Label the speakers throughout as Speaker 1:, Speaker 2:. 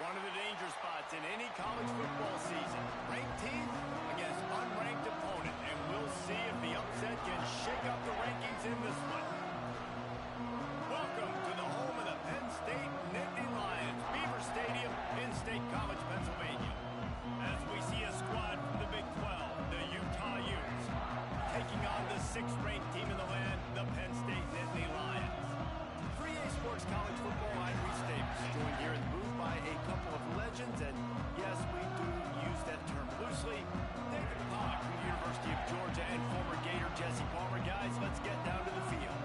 Speaker 1: One of the danger spots in any college football season. Ranked team against unranked opponent. And we'll see if the upset can shake up the rankings in this one. Welcome to the home of the Penn State Nittany Lions, Beaver Stadium in State College, Pennsylvania. As we see a squad from the Big 12, the Utah Utes, taking on the 6th-ranked team in the land, the Penn State Nittany Lions. 3A Sports College Football, I'm Reese Davis, joined here in the booth by a couple of legends, and yes, we do use that term loosely. David Pollack from the University of Georgia and former Gator Jesse Palmer. Guys, let's get down to the field.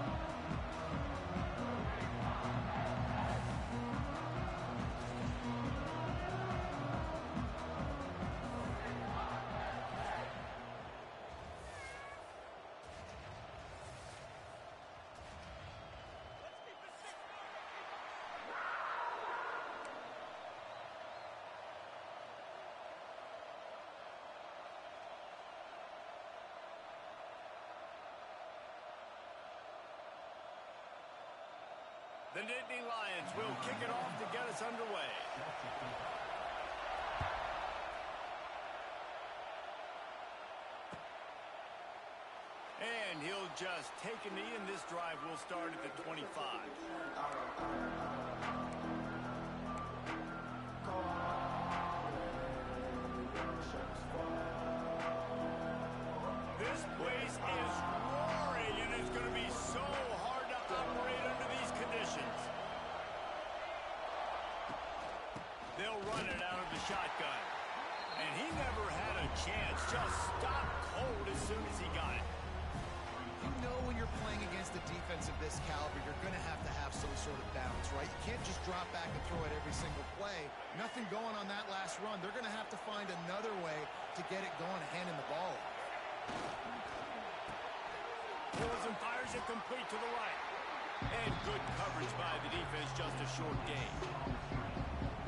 Speaker 1: The Nittany Lions will kick it off to get us underway. And he'll just take a knee, and this drive will start at the 25. This place is roaring, and it's going to be so hard to operate under these conditions. They'll run it out of the shotgun. And he never had a chance. Just stopped cold as soon as he got it.
Speaker 2: You know when you're playing against a defense of this caliber, you're going to have some sort of balance, right? You can't just drop back and throw it every single play. Nothing going on that last run. They're going to have to find another way to get it going, handing the ball off.
Speaker 1: Pulls and fires it complete to the right. And good coverage by the defense, just a short gain.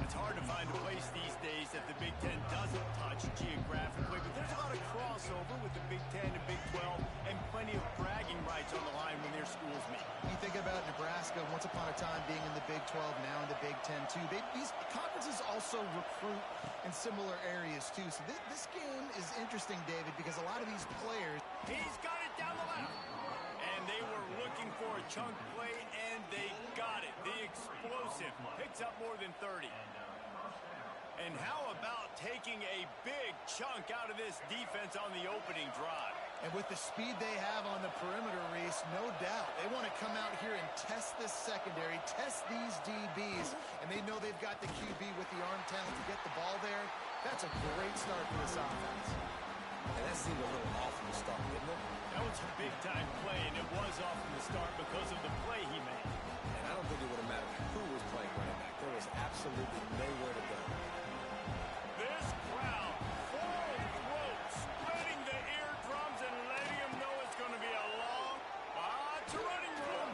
Speaker 1: It's hard to find a place these days that the Big Ten doesn't touch geographically, but there's a lot of crossover with the Big Ten and Big 12 and plenty of bragging rights on the line when their schools meet.
Speaker 2: You think about Nebraska, once upon a time being in the Big 12, now in the Big 10 too. These conferences also recruit in similar areas too. So this game is interesting, David, because a lot of these players...
Speaker 1: He's got it down the left. And they were looking for a chunk play, and they got it. The explosive picks up more than 30. And how about taking a big chunk out of this defense on the opening drive?
Speaker 2: And with the speed they have on the perimeter, Reese, no doubt. They want to come out here and test this secondary, test these DBs, and they know they've got the QB with the arm talent to get the ball there. That's a great start for this offense.
Speaker 3: And that seemed a little off from the start, didn't it?
Speaker 1: That was a big-time play, and it was off from the start because of the play he made.
Speaker 3: And I don't think it would have mattered who was playing running back. There was absolutely nowhere to go.
Speaker 1: This crowd, full throat, splitting the eardrums and letting them know it's going to be a long, lots of running room.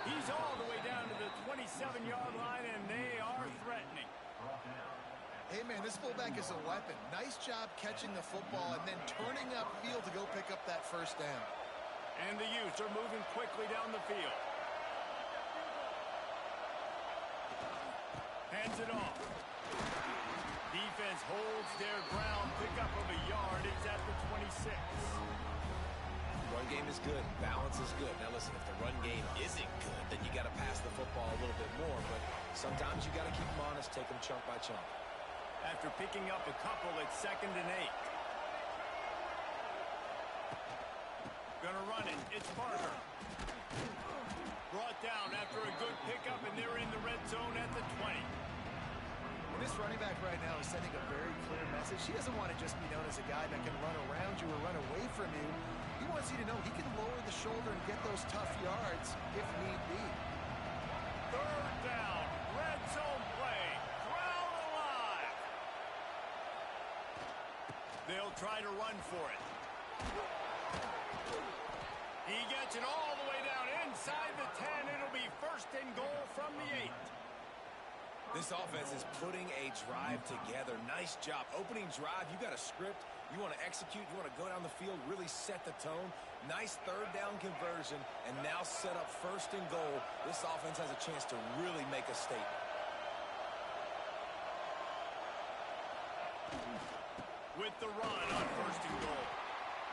Speaker 1: He's all the way down to the 27-yard line, and they are threatening.
Speaker 2: Hey, man, this fullback is a weapon. Nice job catching the football and then turning upfield to go pick up that first down.
Speaker 1: And the Utes are moving quickly down the field. Hands it off. Defense holds their ground. Pickup of a yard. It's at the 26.
Speaker 3: Run game is good. Balance is good. Now, listen, if the run game isn't good, then you got to pass the football a little bit more. But sometimes you got to keep them honest, take them chunk by chunk.
Speaker 1: After picking up a couple, it's 2nd and 8. Gonna run it. It's Parker. Brought down after a good pickup, and they're in the red zone at the 20.
Speaker 2: And this running back right now is sending a very clear message. He doesn't want to just be known as a guy that can run around you or run away from you. He wants you to know he can lower the shoulder and get those tough yards if need be.
Speaker 1: 3rd down. Red zone play. Crowd alive. They'll try to run for it. He gets it all the way down inside the 10. It'll be 1st and goal from the 8.
Speaker 3: This offense is putting a drive together. Nice job. Opening drive, you got a script. You want to execute. You want to go down the field, really set the tone. Nice 3rd down conversion, and now set up 1st and goal. This offense has a chance to really make a statement.
Speaker 1: with the run on 1st and goal.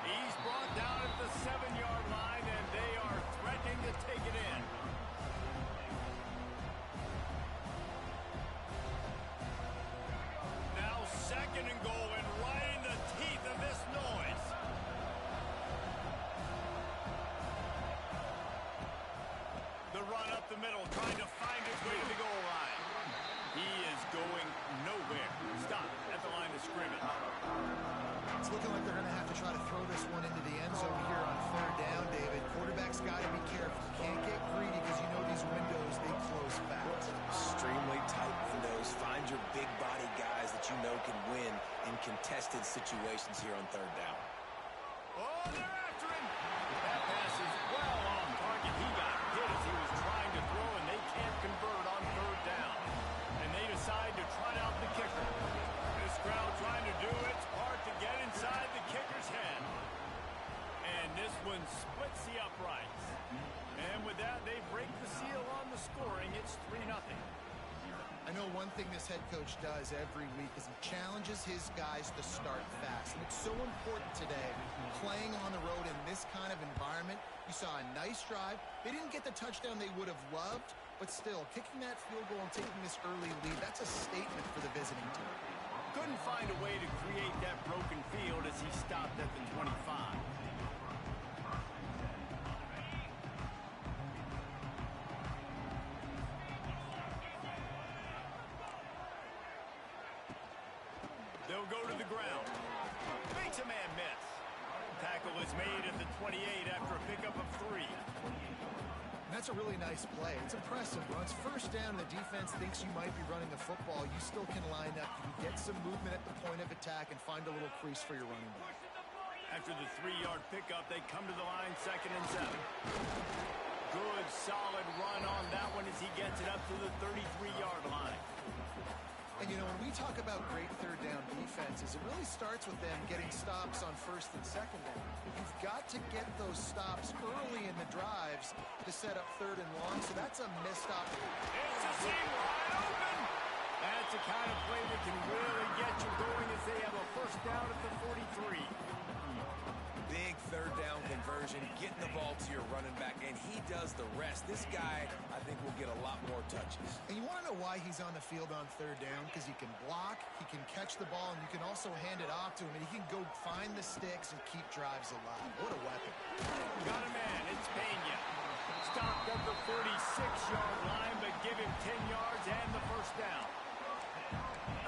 Speaker 1: He's brought down at the 7-yard line, and they are threatening to take it in. Now 2nd and goal, and right in the teeth of this noise. The run up the middle, trying to find his way to the goal line. He is going nowhere. Stop at the line of scrimmage.
Speaker 2: It's looking like they're going to have to try to throw this one into the end zone here on 3rd down, David. Quarterback's got to be careful. You can't get greedy because you know these windows, they close fast.
Speaker 3: Extremely tight windows. Find your big body guys that you know can win in contested situations here on 3rd down.
Speaker 1: Oh, they're after him. That pass is well on target. He got hit as he was trying to throw, and they can't convert on 3rd down. And they decide to trot out the kicker. This crowd trying to do its part to get inside the kicker's head. And this one splits the uprights. And with that, they break the seal on the scoring. It's 3-0.
Speaker 2: I know one thing this head coach does every week is he challenges his guys to start fast. And it's so important today, playing on the road in this kind of environment. You saw a nice drive. They didn't get the touchdown they would have loved, but still, kicking that field goal and taking this early lead, that's a statement for the visiting team.
Speaker 1: Couldn't find a way to create that broken field as he stopped at the 25. They'll go to the ground. Makes a man miss. Tackle is made at the 28 after a pickup of 3.
Speaker 2: That's a really nice play. It's impressive. When it's 1st down and the defense thinks you might be running the football, you still can line up. You can get some movement at the point of attack and find a little crease for your running back.
Speaker 1: After the 3-yard pickup, they come to the line 2nd and 7. Good, solid run on that one as he gets it up to the 33-yard line.
Speaker 2: And, you know, when we talk about great 3rd down defenses, it really starts with them getting stops on 1st and 2nd down. You've got to get those stops early in the drives to set up 3rd and long, so that's a missed opportunity.
Speaker 1: It's a seam wide open. That's the kind of play that can really get you going as they have a 1st down at the 43.
Speaker 3: Big 3rd down conversion, getting the ball to your running back, and he does the rest. This guy, I think, will get a lot more touches.
Speaker 2: And you want to know why he's on the field on 3rd down? Because he can block, he can catch the ball, and you can also hand it off to him, and he can go find the sticks and keep drives alive. What a weapon.
Speaker 1: Got a man. It's Pena. Stopped at the 46-yard line, but give him 10 yards and the 1st down.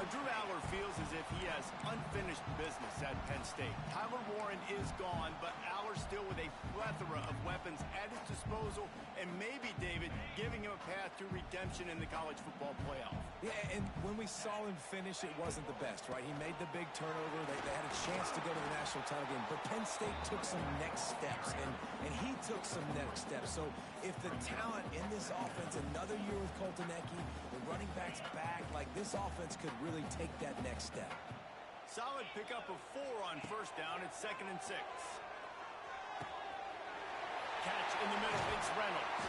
Speaker 1: Drew Aller feels as if he has unfinished business at Penn State. Tyler Warren is gone, but Aller still with a plethora of weapons at his disposal, and maybe, David, giving him a path to redemption in the college football playoff.
Speaker 3: Yeah, and when we saw him finish, it wasn't the best, right? He made the big turnover. They had a chance to go to the national title game, but Penn State took some next steps, and he took some next steps. So if the talent in this offense, another year with Coltonecki, the running backs back, like this offense could really take that next step.
Speaker 1: Solid pickup of 4 on 1st down. It's 2nd and 6. Catch in the middle. It's Reynolds.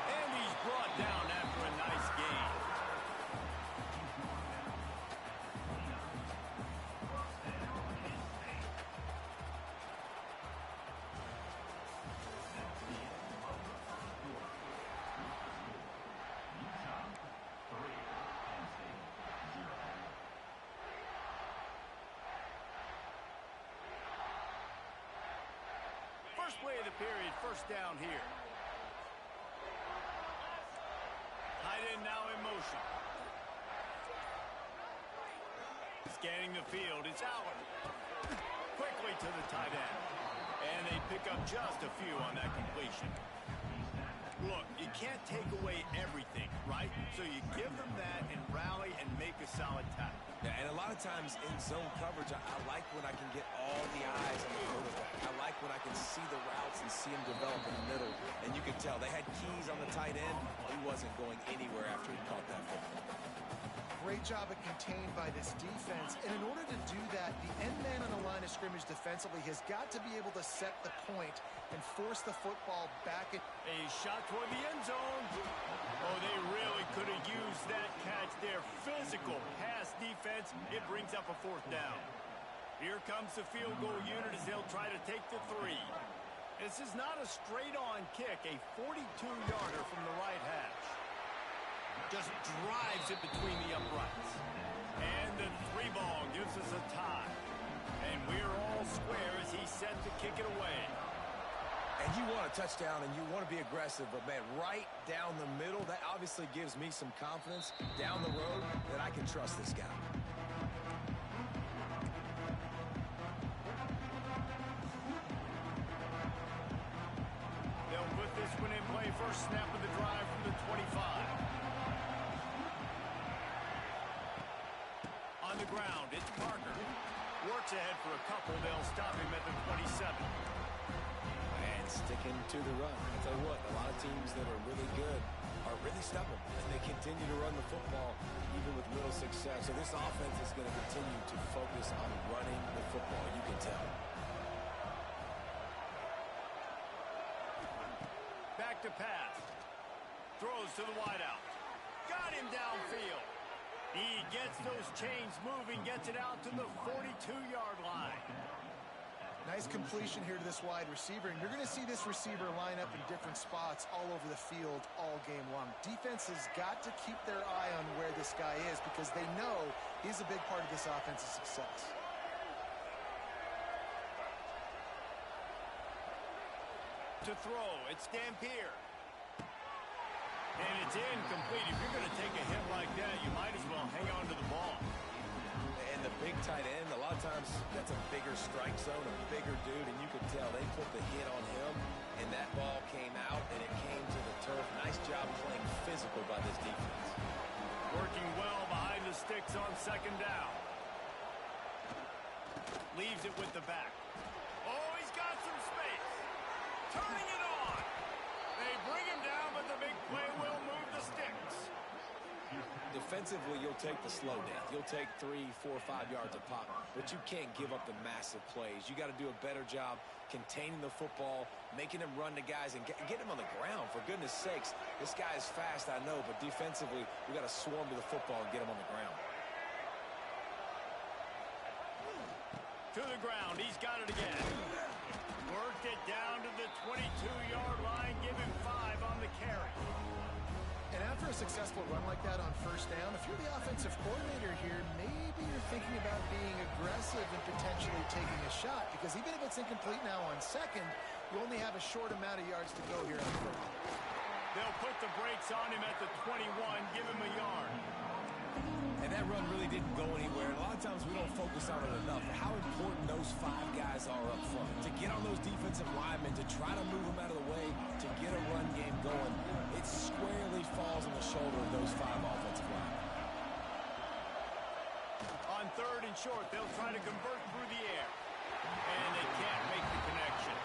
Speaker 1: And he's brought down after a nice gain. First play of the period, 1st down here. Tight end now in motion. Scanning the field, it's Aller. Quickly to the tight end. And they pick up just a few on that completion. Look, you can't take away everything, right? So you give them that and rally and make a solid tackle.
Speaker 3: Yeah, and a lot of times in zone coverage, I like when I can get all the eyes on the quarterback. I like when I can see the routes and see him develop in the middle. And you can tell they had keys on the tight end. He wasn't going anywhere after he caught that football.
Speaker 2: Great job of contained by this defense. And in order to do that, the end man on the line of scrimmage defensively has got to be able to set the point and force the football back.
Speaker 1: A shot toward the end zone. Oh, they really could have used that catch there. Physical pass defense. It brings up a 4th down. Here comes the field goal unit as they'll try to take the three. This is not a straight-on kick, a 42-yarder from the right hash. Just drives it between the uprights. And the three ball gives us a tie. And we're all square as he's set to kick it away.
Speaker 3: And you want a touchdown and you want to be aggressive, but man, right down the middle, that obviously gives me some confidence down the road that I can trust this guy.
Speaker 1: They'll put this one in play. First snap of the drive from the 25. On the ground, it's Parker. Works ahead for a couple. They'll stop him at the 27.
Speaker 3: And sticking to the run. I'll tell you what, a lot of teams that are really good are really stubborn, and they continue to run the football even with little success. So this offense is going to continue to focus on running the football, you can tell.
Speaker 1: Back to pass. Throws to the wideout. Got him downfield. He gets those chains moving, gets it out to the 42-yard line.
Speaker 2: Nice completion here to this wide receiver, and you're going to see this receiver line up in different spots all over the field all game long. Defense has got to keep their eye on where this guy is because they know he's a big part of this offense's success.
Speaker 1: To throw, it's Dampier. And it's incomplete. If you're going to take a hit like that, you might as well hang on to the ball.
Speaker 3: And the big tight end, a lot of times that's a bigger strike zone, a bigger dude, and you could tell they put the hit on him, and that ball came out, and it came to the turf. Nice job playing physical by this defense.
Speaker 1: Working well behind the sticks on second down. Leaves it with the back. Oh, he's got some space. Turning it on. They bring him down, but the big play will move the sticks.
Speaker 3: Defensively, you'll take the slow down. You'll take 3, 4, 5 yards a pop, but you can't give up the massive plays. You got to do a better job containing the football, making him run to guys, and get him on the ground. For goodness sakes, this guy is fast, I know, but defensively, we got to swarm to the football and get him on the ground.
Speaker 1: To the ground, he's got it again. Worked it down to the 22-yard line, give him 5 on the carry.
Speaker 2: And after a successful run like that on first down, if you're the offensive coordinator here, maybe you're thinking about being aggressive and potentially taking a shot, because even if it's incomplete now on second, you only have a short amount of yards to go here on first.
Speaker 1: They'll put the brakes on him at the 21, give him a yard.
Speaker 3: And that run really didn't go anywhere. And a lot of times we don't focus on it enough. How important those 5 guys are up front. To get on those defensive linemen, to try to move them out of the way, to get a run game going, it squarely falls on the shoulder of those 5 offensive linemen.
Speaker 1: On third and short, they'll try to convert through the air. And they can't make the connection.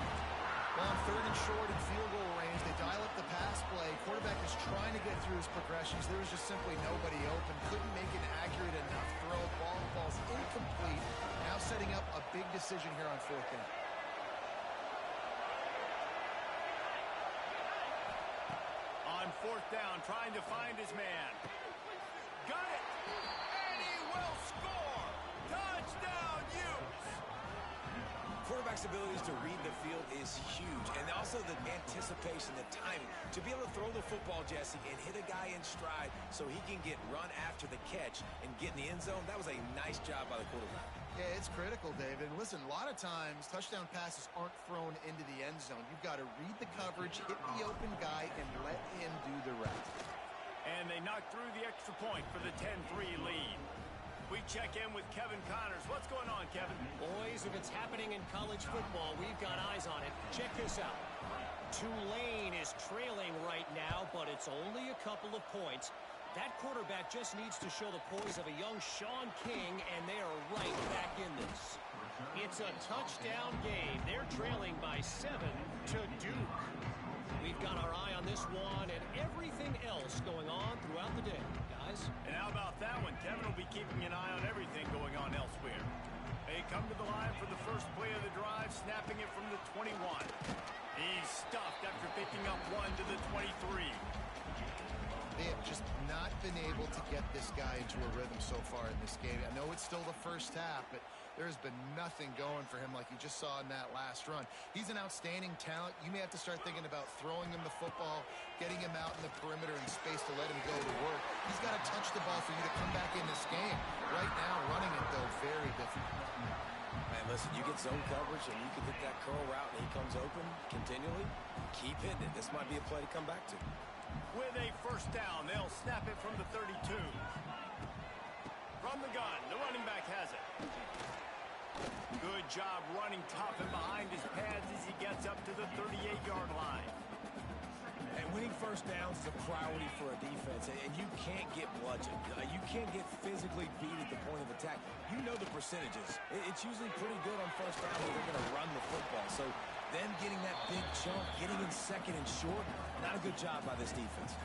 Speaker 2: Well, on third and short and field goal range, they dial up the pass play. Quarterback is trying to get through his progressions. There was just simply nobody open. Couldn't make an accurate enough throw. Ball falls incomplete. Now setting up a big decision here on fourth down.
Speaker 1: On fourth down, trying to find his man. Got it! And he will score! Touchdown, Utes!
Speaker 3: Quarterback's abilities to read the field is huge, and also the anticipation, the timing. To be able to throw the football, Jesse, and hit a guy in stride so he can get run after the catch and get in the end zone, that was a nice job by the quarterback.
Speaker 2: Yeah, it's critical, David. Listen, a lot of times touchdown passes aren't thrown into the end zone. You've got to read the coverage, hit the open guy, and let him do the rest.
Speaker 1: And they knock through the extra point for the 10-3 lead. We check in with Kevin Connors. What's going on, Kevin?
Speaker 4: Boys, if it's happening in college football, we've got eyes on it. Check this out. Tulane is trailing right now, but it's only a couple of points. That quarterback just needs to show the poise of a young Sean King, and they are right back in this. It's a touchdown game. They're trailing by 7 to Duke. We've got our eye on this one and everything else going on throughout the day, guys.
Speaker 1: And how about that one? Kevin will be keeping an eye on everything going on elsewhere. They come to the line for the first play of the drive, snapping it from the 21. He's stuffed after picking up 1 to the 23.
Speaker 2: They have just not been able to get this guy into a rhythm so far in this game. I know it's still the first half, but there's been nothing going for him like you just saw in that last run. He's an outstanding talent. You may have to start thinking about throwing him the football, getting him out in the perimeter in space to let him go to work. He's got to touch the ball for you to come back in this game. Right now, running it, though, very difficult.
Speaker 3: Man, listen, you get zone coverage and you can hit that curl route and he comes open continually. Keep hitting it. This might be a play to come back to.
Speaker 1: With a first down, they'll snap it from the 32. From the gun, the running back has it. Good job running tough and behind his pads as he gets up to the 38-yard line.
Speaker 3: And winning first downs is a priority for a defense, and you can't get bludgeoned. You can't get physically beat at the point of attack. You know the percentages. It's usually pretty good on first down when they're going to run the football. So them getting that big chunk, getting in second and short, not a good job by this defense.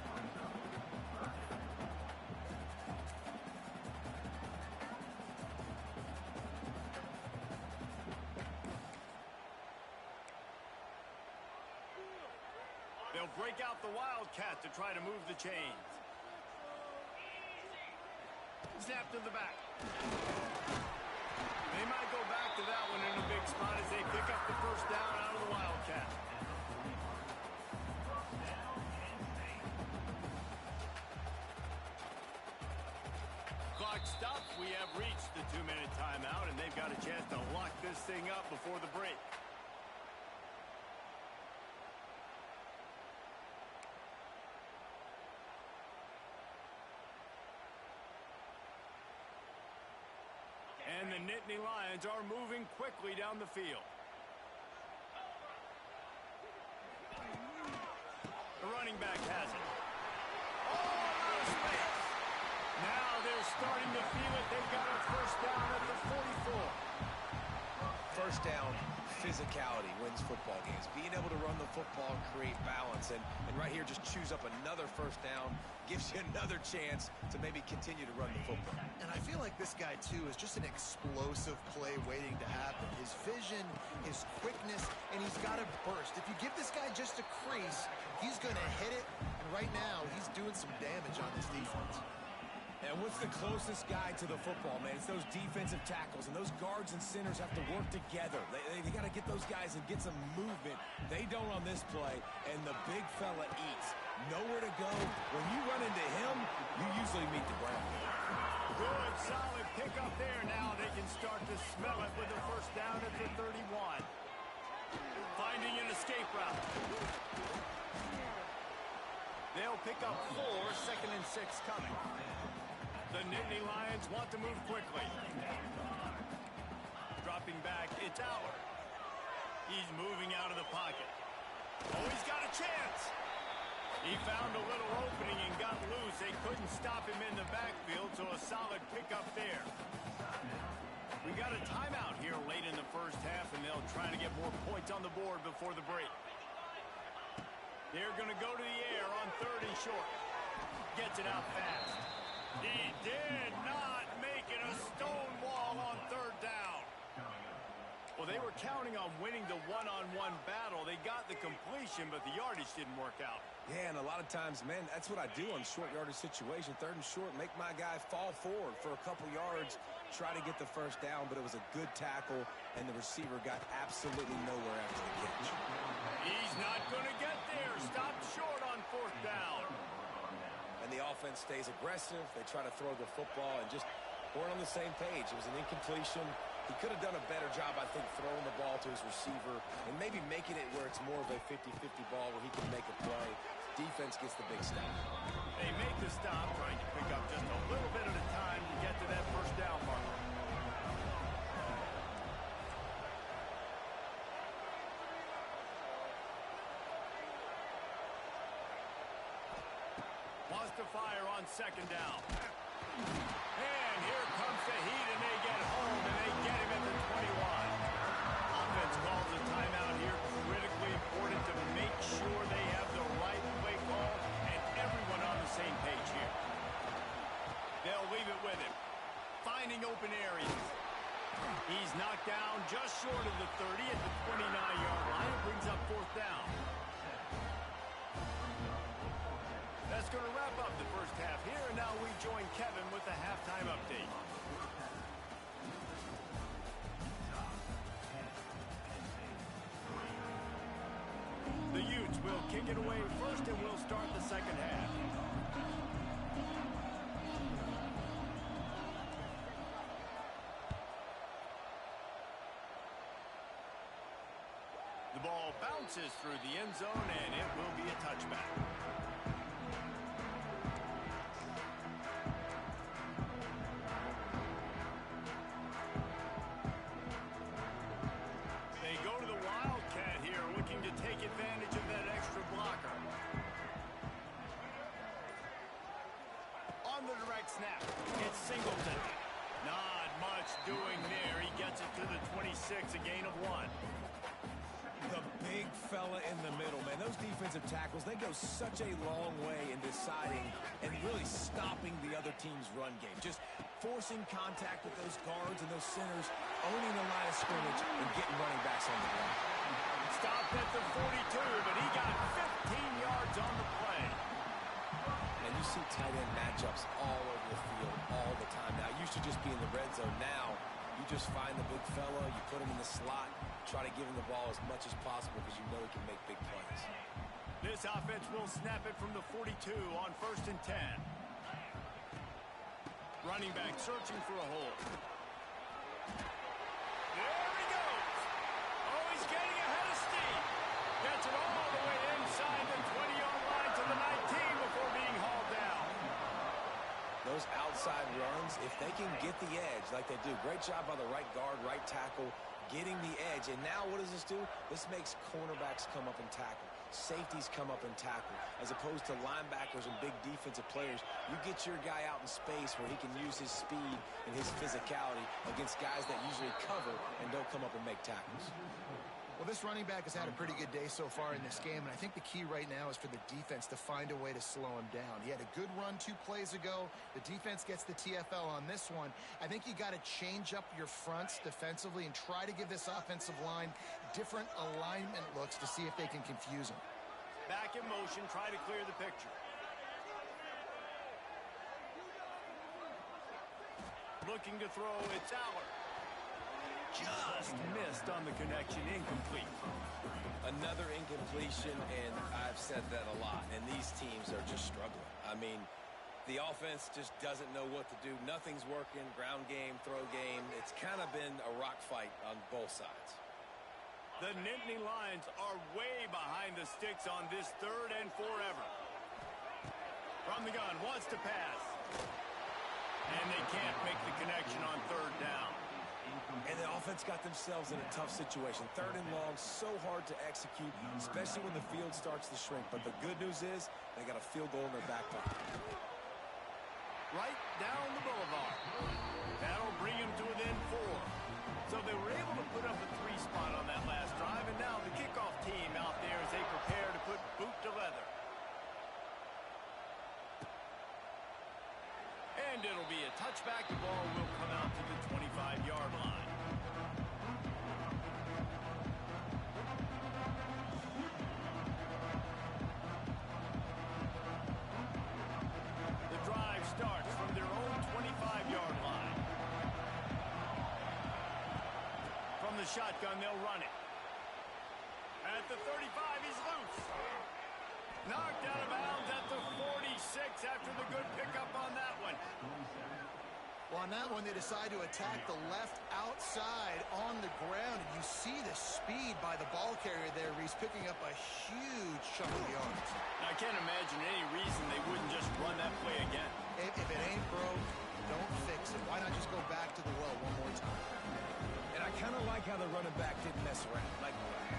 Speaker 1: They'll break out the Wildcat to try to move the chains. Snap to the back. They might go back to that one in a big spot as they pick up the first down out of the Wildcat. Clock stops. We have reached the 2-minute timeout, and they've got a chance to lock this thing up before the break. And the Nittany Lions are moving quickly down the field. The running back has it. Oh, out of space. Now they're starting to feel it. They've got a first down at the 44.
Speaker 3: First down, physicality wins football games. Being able to run the football and create balance. And right here, just choose up another first down. Gives you another chance to maybe continue to run the football.
Speaker 2: And I feel like this guy, too, is just an explosive play waiting to happen. His vision, his quickness, and he's got to burst. If you give this guy just a crease, he's going to hit it. And right now, he's doing some damage on this defense.
Speaker 3: And what's the closest guy to the football, man? It's those defensive tackles, and those guards and centers have to work together. They got to get those guys and get some movement. They don't on this play, and the big fella eats. Nowhere to go. When you run into him, you usually meet the ground.
Speaker 1: Good, solid pickup there. Now they can start to smell it with a first down at the 31. Finding an escape route. They'll pick up 4, 2nd and 6 coming. The Nittany Lions want to move quickly. Dropping back, it's Howard. He's moving out of the pocket. Oh, he's got a chance. He found a little opening and got loose. They couldn't stop him in the backfield, so a solid pickup there. We got a timeout here late in the first half, and they'll try to get more points on the board before the break. They're going to go to the air on 3rd and short. Gets it out fast. He did not make it a stone wall on 3rd down. Well, they were counting on winning the one-on-one battle. They got the completion, but the yardage didn't work out.
Speaker 3: Yeah, and a lot of times, man, that's what I do on short yardage situation. 3rd and short, make my guy fall forward for a couple yards, try to get the first down, but it was a good tackle, and the receiver got absolutely nowhere after the catch.
Speaker 1: He's not going to get there. Stopped short on 4th down.
Speaker 3: And the offense stays aggressive. They try to throw the football and just weren't on the same page. It was an incompletion. He could have done a better job, I think, throwing the ball to his receiver and maybe making it where it's more of a 50-50 ball where he can make a play. Defense gets the big stop.
Speaker 1: They make the stop, trying to pick up just a little bit at a time to get to that first down marker. Wants to fire on 2nd down. And here comes the heat, and they get home, and they get him at the 21. Offense calls a timeout here. Critically important to make sure they have the right play call and everyone on the same page here. They'll leave it with him. Finding open areas. He's knocked down just short of the 30 at the 29-yard line. It brings up 4th down. That's that's going to wrap up the first half here. And now we join Kevin with the halftime update. The Utes will kick it away first, and we'll start the second half. The ball bounces through the end zone, and it will be a touchback. They go to the Wildcat here, looking to take advantage of that extra blocker. On the direct snap, it's Singleton. Not much doing there. He gets it to the 26, a gain of 1.
Speaker 3: The big fella in the middle, man. Those defensive tackles, they go such a long way in deciding and really stopping the other team's run game. Just forcing contact with those guards and those centers, owning the line of scrimmage, and getting running backs on the ground.
Speaker 1: Stopped at the 42, but he got 15 yards on the play.
Speaker 3: And you see tight end matchups all over the field all the time now. Used to just be in the red zone. Now you just find the big fella, you put him in the slot, try to give him the ball as much as possible because you know he can make big plays.
Speaker 1: This offense will snap it from the 42 on 1st and 10. Running back searching for a hole. There he goes. Oh, he's getting ahead of steam. Gets it all the way inside the 20-yard line to the 19 before being hauled down.
Speaker 3: Those outside runs, if they can get the edge like they do, great job by the right guard, right tackle, getting the edge. And now what does this do? This makes cornerbacks come up and tackle. Safeties come up and tackle. As opposed to linebackers and big defensive players, you get your guy out in space where he can use his speed and his physicality against guys that usually cover and don't come up and make tackles.
Speaker 2: Well, this running back has had a pretty good day so far in this game, and I think the key right now is for the defense to find a way to slow him down. He had a good run 2 plays ago. The defense gets the TFL on this one. I think you got to change up your fronts defensively and try to give this offensive line different alignment looks to see if they can confuse him.
Speaker 1: Back in motion, try to clear the picture. Looking to throw, it's Aller. Just missed on the connection, incomplete.
Speaker 3: Another incompletion, and I've said that a lot, and these teams are just struggling. I mean, the offense just doesn't know what to do. Nothing's working, ground game, throw game. It's kind of been a rock fight on both sides.
Speaker 1: The Nittany Lions are way behind the sticks on this 3rd and forever. From the gun, wants to pass. And they can't make the connection on 3rd down.
Speaker 3: And the offense got themselves in a tough situation. 3rd and long, so hard to execute, especially when the field starts to shrink. But the good news is they got a field goal in their back pocket.
Speaker 1: Right down the boulevard. That'll bring them to within 4. So they were able to put up a 3 spot on that last drive. And now the kickoff team out there as they prepare to put boot to leather. And it'll be a touchback. The ball will come out to the 25-yard line. The drive starts from their own 25-yard line. From the shotgun, they'll run it. At the 35, he's loose. Knocked out of bounds at the 46 after the good pickup on that one.
Speaker 2: Well, on that one, they decide to attack the left outside on the ground. And you see the speed by the ball carrier there. He's picking up a huge chunk of yards.
Speaker 1: Now, I can't imagine any reason they wouldn't just run that play again.
Speaker 2: If it ain't broke, don't fix it. Why not just go back to the well one more time?
Speaker 3: And I kind of like how the running back didn't mess around. Like,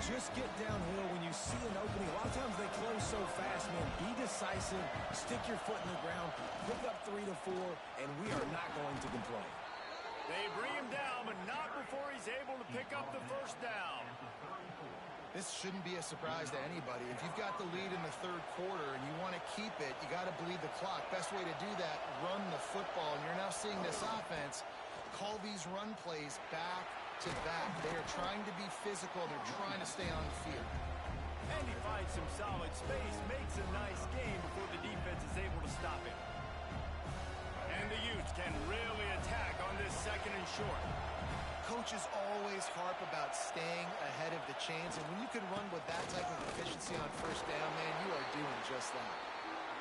Speaker 3: just get downhill when you see an opening. A lot of times they close so fast, man. Be decisive, stick your foot in the ground, pick up 3 to 4, and we are not going to complain.
Speaker 1: They bring him down, but not before he's able to pick up the 1st down.
Speaker 2: This shouldn't be a surprise to anybody. If you've got the lead in the 3rd quarter and you want to keep it, you got to bleed the clock. Best way to do that, run the football. And you're now seeing this offense call these run plays back to back. They are trying to be physical. They're trying to stay on the field.
Speaker 1: And he finds some solid space, makes a nice game before the defense is able to stop him. And the Utes can really attack on this second and short.
Speaker 2: Coaches always harp about staying ahead of the chains, and when you can run with that type of efficiency on first down, man, you are doing just that.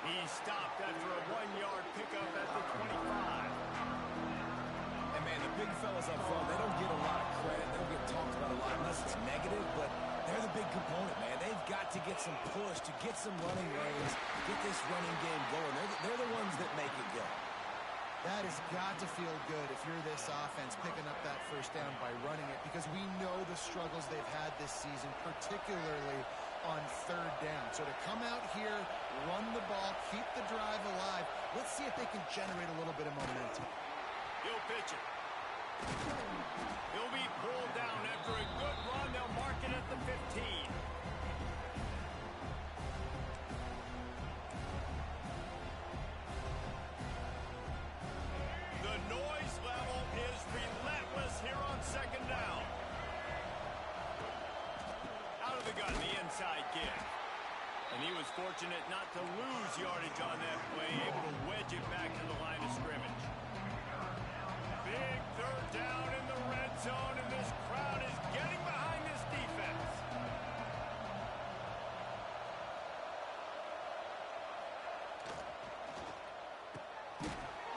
Speaker 1: He stopped after a 1-yard pickup at the 25.
Speaker 3: And, man, the big fellas up front, they don't get a lot of credit. They don't get talked about a lot unless it's negative, but they're the big component, man. They've got to get some push, to get some running lanes, get this running game going. They're the ones that make it go.
Speaker 2: That has got to feel good if you're this offense picking up that first down by running it, because we know the struggles they've had this season, particularly on third down. So to come out here, run the ball, keep the drive alive, let's see if they can generate a little bit of momentum.
Speaker 1: He'll pitch it. He'll be pulled down after a good run. They'll mark it at the 15. The noise level is relentless here on second down. Out of the gun, the inside give. And he was fortunate not to lose yardage on that play, able to wedge it back to the line of scrimmage. Big third down in the red zone, and this crowd is getting behind this defense.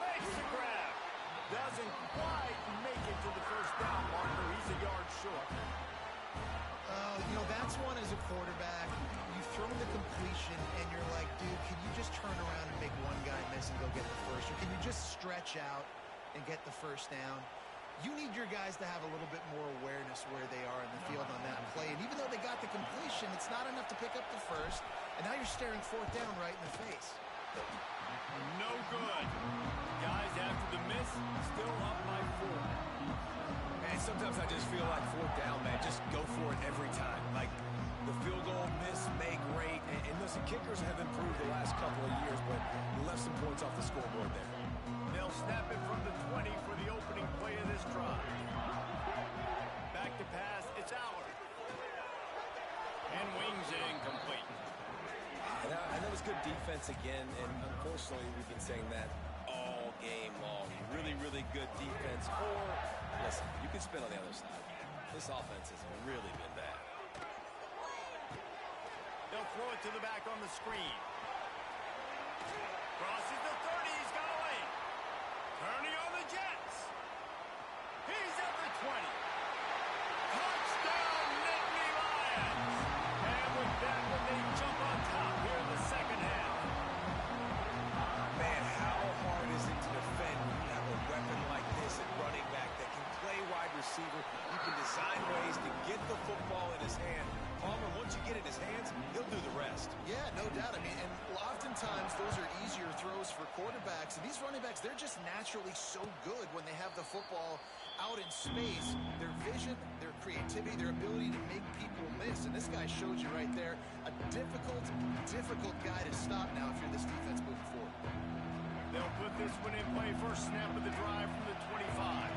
Speaker 1: Makes the grab. Doesn't quite make it to the first down marker. He's a yard short.
Speaker 2: You know, that's one as a quarterback. You throw the completion, and you're like, dude, can you just turn around and make one guy miss and go get the first? Or can you just stretch out and get the first down? You need your guys to have a little bit more awareness where they are in the field on that play. And even though they got the completion, it's not enough to pick up the first. And now you're staring fourth down right in the face.
Speaker 1: No good. Guys, after the miss, still up by 4.
Speaker 3: Man, sometimes I just feel like fourth down, man, just go for it every time. Like the field goal, miss, make, rate. And listen, kickers have improved the last couple of years, but left some points off the scoreboard there.
Speaker 1: They'll snap it from the 20 for the opening play of this drive. Back to pass, it's Aller. And wings it incomplete.
Speaker 3: And that was good defense again, and unfortunately we've been saying that all game long. Really, really good defense. Or, listen, you can spin on the other side. This offense has really been bad.
Speaker 1: They'll throw it to the back on the screen. Crosses the 30, he's got away. Turning on the Jets. He's at the 20. Touchdown, Nittany Lions. And with that one, they jump on top here in the second half.
Speaker 3: Man, how hard is it to defend when you have a weapon like this at running back that can play wide receiver? You can design ways to get the football in his hand. Palmer, once you get it in his hands, he'll do the rest.
Speaker 2: Yeah, no doubt. I mean, and oftentimes those are easier throws for quarterbacks. And these running backs, they're just naturally so good when they have the football out in space. Their vision, their creativity, their ability to make people miss. And this guy showed you right there, a difficult guy to stop now if you're this defense moving forward.
Speaker 1: They'll put this one in play. First snap of the drive from the 25.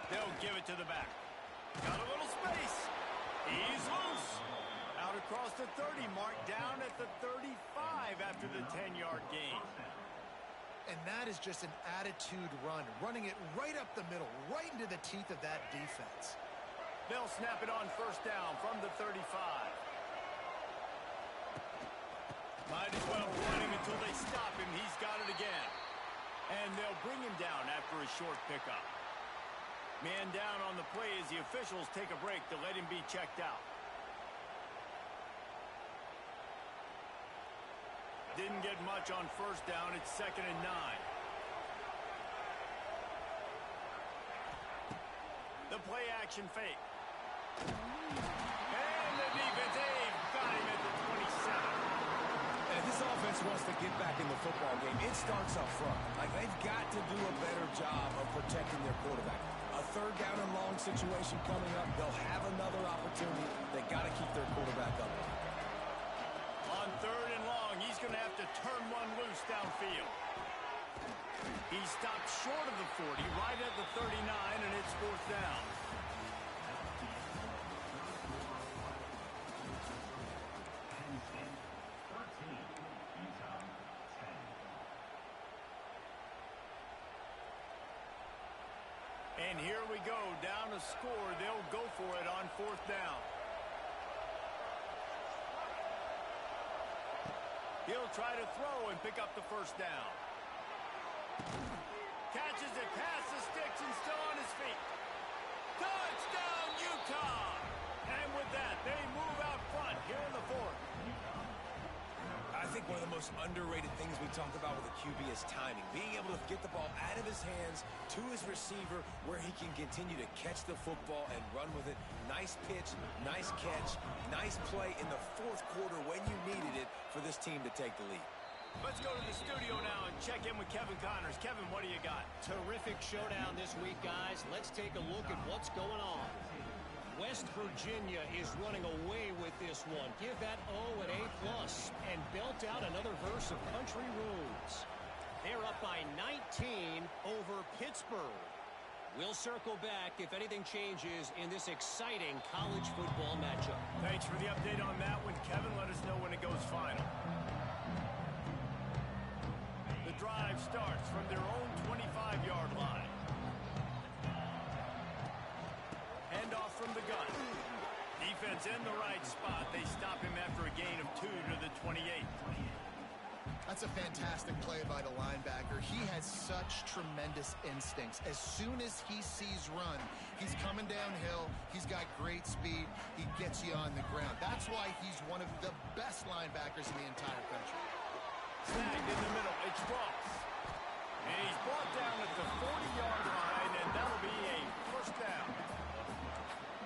Speaker 1: They'll give it to the back. Got a little space. He's loose. Out across the 30 mark, down at the 35 after the 10-yard gain.
Speaker 2: And that is just an attitude run, running it right up the middle, right into the teeth of that defense.
Speaker 1: They'll snap it on first down from the 35. Might as well run him until they stop him. He's got it again. And they'll bring him down after a short pickup. Man down on the play as the officials take a break to let him be checked out. Didn't get much on first down. It's 2nd and 9. The play action fake. And the defense got him at the 27.
Speaker 3: And if this offense wants to get back in the football game, it starts up front. Like, they've got to do a better job of protecting their quarterback. A third down and long situation coming up. They'll have another opportunity. They got to keep their quarterback up.
Speaker 1: On third and long, he's going to have to turn one loose downfield. He stopped short of the 40, right at the 39, and it's fourth down. And here we go, down a score. They'll go for it on 4th down. He'll try to throw and pick up the 1st down. Catches it past the sticks and still on his feet. Touchdown, Utah! And with that, they move out front here in the 4th.
Speaker 3: I think one of the most underrated things we talk about with a QB is timing. Being able to get the ball out of his hands to his receiver where he can continue to catch the football and run with it. Nice pitch, nice catch, nice play in the 4th quarter when you needed it for this team to take the lead.
Speaker 1: Let's go to the studio now and check in with Kevin Connors. Kevin, what do you got?
Speaker 4: Terrific showdown this week, guys. Let's take a look at what's going on. West Virginia is running away with this one. Give that O an A+, and belt out another verse of country roads. They're up by 19 over Pittsburgh. We'll circle back if anything changes in this exciting college football matchup.
Speaker 1: Thanks for the update on that one, Kevin. Let us know when it goes final. The drive starts from their own 25-yard line. Handoff from the gun. Defense in the right spot. They stop him after a gain of 2 to the 28.
Speaker 2: That's a fantastic play by the linebacker. He has such tremendous instincts. As soon as he sees run, he's coming downhill. He's got great speed. He gets you on the ground. That's why he's one of the best linebackers in the entire country.
Speaker 1: Snagged in the middle. It's Ross. And he's brought down at the 40-yard line, and that'll be a 1st down.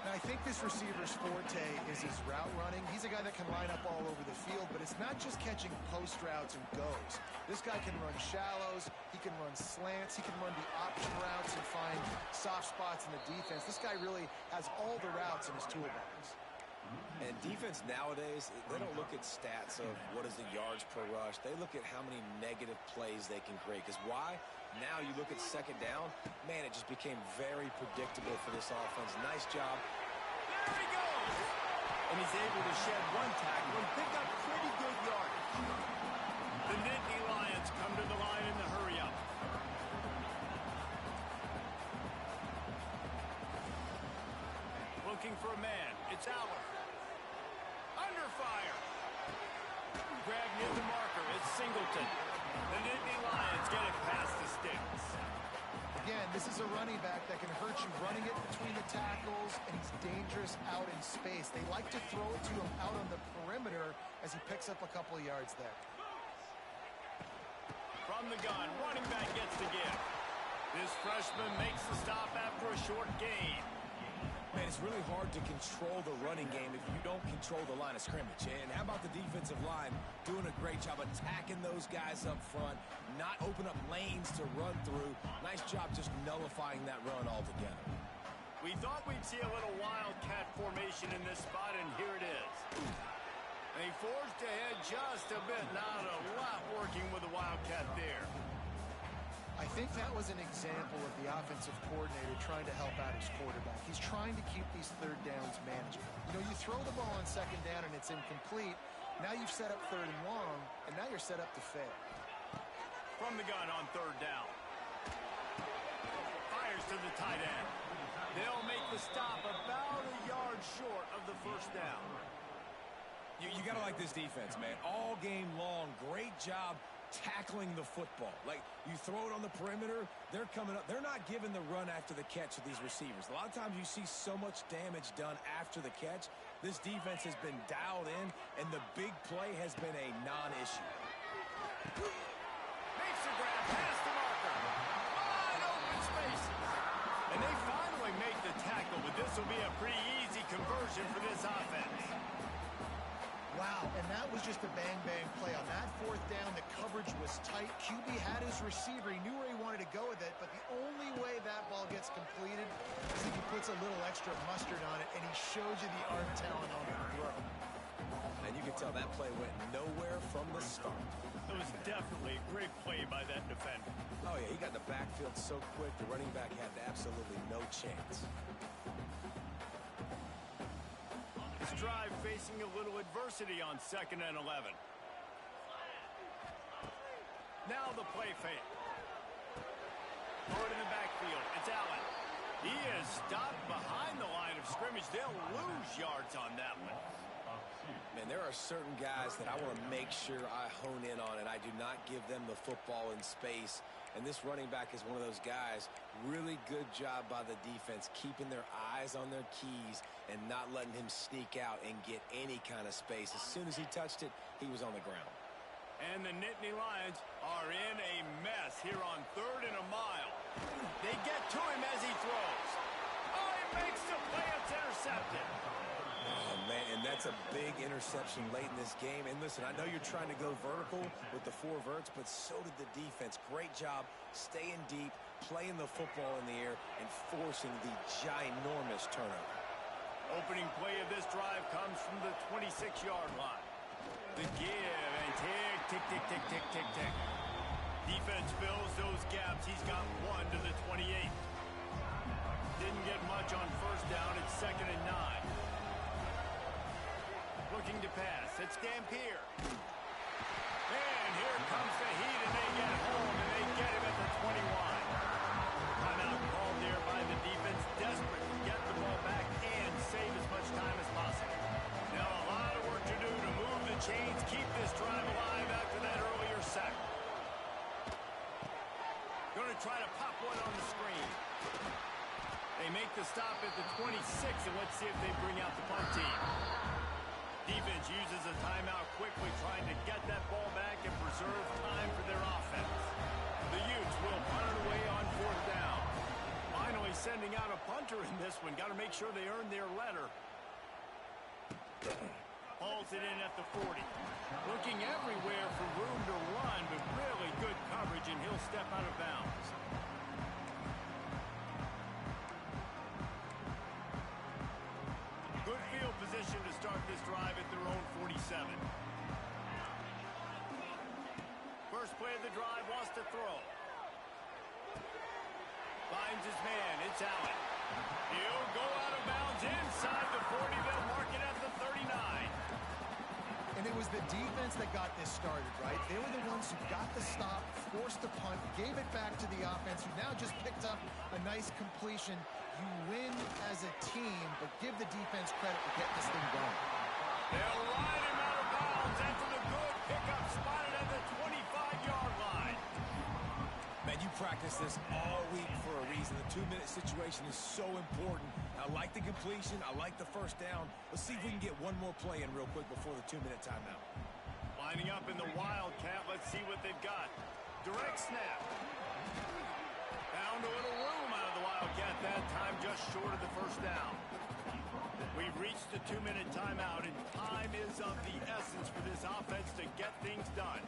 Speaker 2: Now, I think this receiver's forte is his route running. He's a guy that can line up all over the field, but it's not just catching post routes and goes. This guy can run shallows. He can run slants. He can run the option routes and find soft spots in the defense. This guy really has all the routes in his toolbox.
Speaker 3: And defense nowadays, they don't look at stats of what is the yards per rush. They look at how many negative plays they can create. Because why? Now you look at 2nd down, man, it just became very predictable for this offense. Nice job.
Speaker 1: There he goes! And he's able to shed 1 tackle and pick up pretty good yardage. The Nittany Lions come to the line in the hurry-up. Looking for a man. It's Allen. Under fire. Grabbed near the marker. It's Singleton. The Nittany Lions get it past the sticks.
Speaker 2: Again, this is a running back that can hurt you running it between the tackles, and he's dangerous out in space. They like to throw it to him out on the perimeter as he picks up a couple of yards there.
Speaker 1: From the gun, running back gets the give. This freshman makes the stop after a short gain.
Speaker 3: Man, it's really hard to control the running game if you don't control the line of scrimmage. And how about the defensive line doing a great job attacking those guys up front, not open up lanes to run through. Nice job just nullifying that run altogether.
Speaker 1: We thought we'd see a little wildcat formation in this spot, and here it is. They forged ahead just a bit. Not a lot working with the wildcat there.
Speaker 2: I think that was an example of the offensive coordinator trying to help out his quarterback. He's trying to keep these 3rd downs manageable. You know, you throw the ball on 2nd down and it's incomplete. Now you've set up 3rd and long, and now you're set up to fail.
Speaker 1: From the gun on 3rd down. Fires to the tight end. They'll make the stop about a yard short of the 1st down.
Speaker 3: You got to like this defense, man. All game long, great job tackling the football. Like, you throw it on the perimeter, they're coming up. They're not giving the run after the catch to these receivers. A lot of times you see so much damage done after the catch. This defense has been dialed in, and the big play has been a non-issue.
Speaker 1: Makes the grab past the marker. Wide open spaces. And they finally make the tackle, but this will be a pretty easy conversion for this offense.
Speaker 2: Wow, and that was just a bang-bang play. On that 4th down, the coverage was tight. QB had his receiver. He knew where he wanted to go with it, but the only way that ball gets completed is if he puts a little extra mustard on it, and he shows you the arm talent on the throw.
Speaker 3: And you can tell that play went nowhere from the start.
Speaker 1: It was definitely a great play by that defender.
Speaker 3: Oh, yeah, he got in the backfield so quick, the running back had absolutely no chance.
Speaker 1: This drive facing a little adversity on 2nd and 11. Now the play fake. Throw it in the backfield. It's Allen. He is stopped behind the line of scrimmage. They'll lose yards on that one.
Speaker 3: Man, there are certain guys that I want to make sure I hone in on, and I do not give them the football in space. And this running back is one of those guys. Really good job by the defense, keeping their eyes on their keys and not letting him sneak out and get any kind of space. As soon as he touched it, he was on the ground.
Speaker 1: And the Nittany Lions are in a mess here on 3rd and a mile. They get to him as he throws. Oh, he makes the play. It's intercepted.
Speaker 3: Oh, man, and that's a big interception late in this game. And listen, I know you're trying to go vertical with the 4 verts, but so did the defense. Great job staying deep, playing the football in the air, and forcing the ginormous turnover.
Speaker 1: Opening play of this drive comes from the 26-yard line. The give and tick, tick, tick, tick, tick, tick, tick. Defense fills those gaps. He's got 1 to the 28. Didn't get much on 1st down. It's 2nd and 9. Looking to pass. It's Dampier. And here comes the heat, and they get home, and they get him at the 21. Timeout called there by the defense, desperate to get the ball back and save as much time as possible. Now a lot of work to do to move the chains, keep this drive alive after that earlier sack. Going to try to pop one on the screen. They make the stop at the 26, and let's see if they bring out the punt team. Defense uses a timeout quickly, trying to get that ball back and preserve time for their offense. The Utes will punt it away on 4th down. Finally sending out a punter in this one. Got to make sure they earn their letter. Hauls it in at the 40. Looking everywhere for room to run, but really good coverage, and he'll step out of bounds. Good field position to start this drive at their own 47. First play of the drive, wants to throw. Finds his man, it's Allen. He'll go out of bounds inside the 40. They'll mark it at the 39.
Speaker 2: And it was the defense that got this started, right? They were the ones who got the stop, forced the punt, gave it back to the offense, who now just picked up a nice completion. You win as a team, but give the defense credit for getting this thing going.
Speaker 1: They'll ride him out of bounds after the good pickup, spotted at the 25-yard line.
Speaker 3: Man, you practice this all week for a reason. The 2-minute situation is so important. I like the completion. I like the 1st down. Let's see if we can get one more play in real quick before the 2-minute timeout.
Speaker 1: Lining up in the Wildcat. Let's see what they've got. Direct snap. Found a little room out of the Wildcat that time, just short of the 1st down. We've reached the 2-minute timeout, and time is of the essence for this offense to get things done.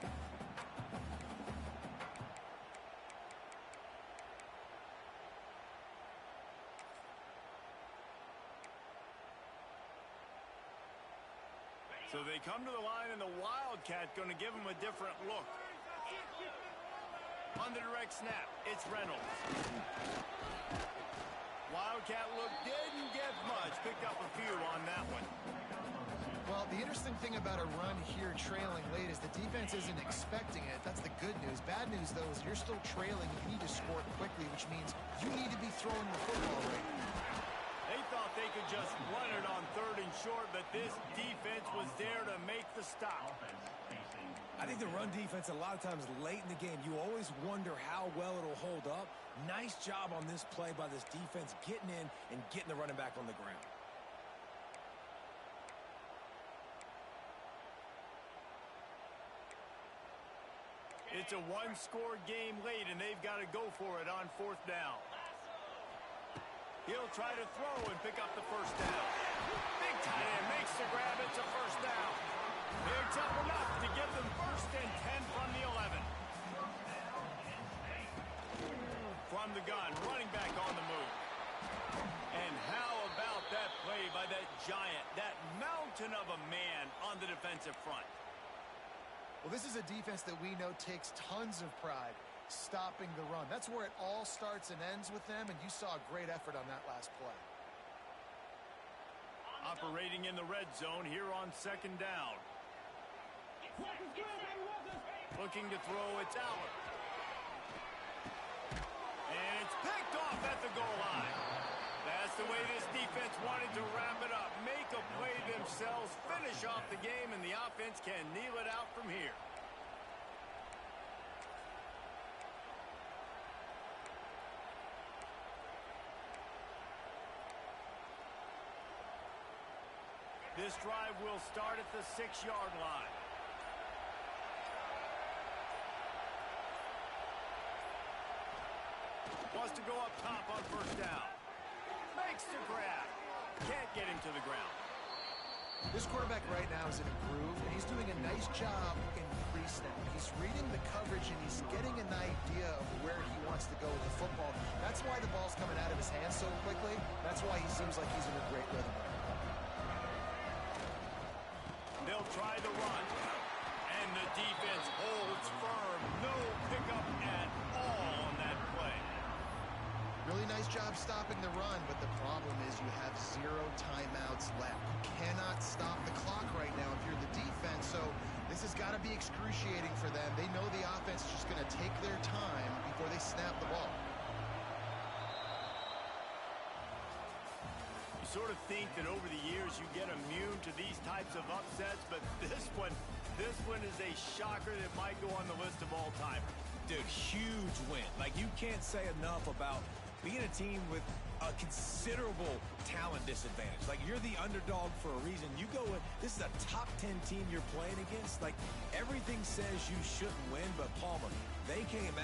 Speaker 1: So they come to the line, and the Wildcat going to give them a different look. On the direct snap, it's Reynolds. Wildcat look didn't get much. Picked up a few on that one.
Speaker 2: Well, the interesting thing about a run here trailing late is the defense isn't expecting it. That's the good news. Bad news, though, is you're still trailing. You need to score quickly, which means you need to be throwing the football right now.
Speaker 1: They thought they could just run it on 3rd and short, but this defense was there to make the stop.
Speaker 3: I think the run defense, a lot of times late in the game, you always wonder how well it'll hold up. Nice job on this play by this defense, getting in and getting the running back on the ground.
Speaker 1: It's a 1-score game late, and they've got to go for it on 4th down. He'll try to throw and pick up the 1st down. Big tight end makes the grab. It's a 1st down. Picks up enough to give them 1st and 10 from the 11. From the gun, running back on the move. And how about that play by that giant, that mountain of a man on the defensive front?
Speaker 2: Well, this is a defense that we know takes tons of pride stopping the run. That's where it all starts and ends with them, and you saw a great effort on that last play.
Speaker 1: Operating in the red zone here on 2nd down. Looking to throw, it's Allen. And it's picked off at the goal line. wanting to wrap it up, make a play themselves, finish off the game, and the offense can kneel it out from here. This drive will start at the 6-yard line. Wants to go up top on first down. Makes the grab. Can't get him to the ground.
Speaker 2: This quarterback right now is in a groove, and he's doing a nice job in pre-snap. He's reading the coverage, and he's getting an idea of where he wants to go with the football. That's why the ball's coming out of his hands so quickly. That's why he seems like he's in a great rhythm.
Speaker 1: They'll try the run, and the defense holds firm. No pickup at all on that play.
Speaker 2: Really nice job stopping the run, but the problem is you have 0 timeouts left. You cannot stop the clock right now if you're the defense, so this has got to be excruciating for them. They know the offense is just going to take their time before they snap the ball.
Speaker 1: You sort of think that over the years you get immune to these types of upsets, but this one is a shocker that might go on the list of all time.
Speaker 3: Dude, huge win. Like, you can't say enough about being a team with a considerable talent disadvantage. Like, you're the underdog for a reason. You go with, this is a top 10 team you're playing against. Like, everything says you shouldn't win, but Palmer, they came out.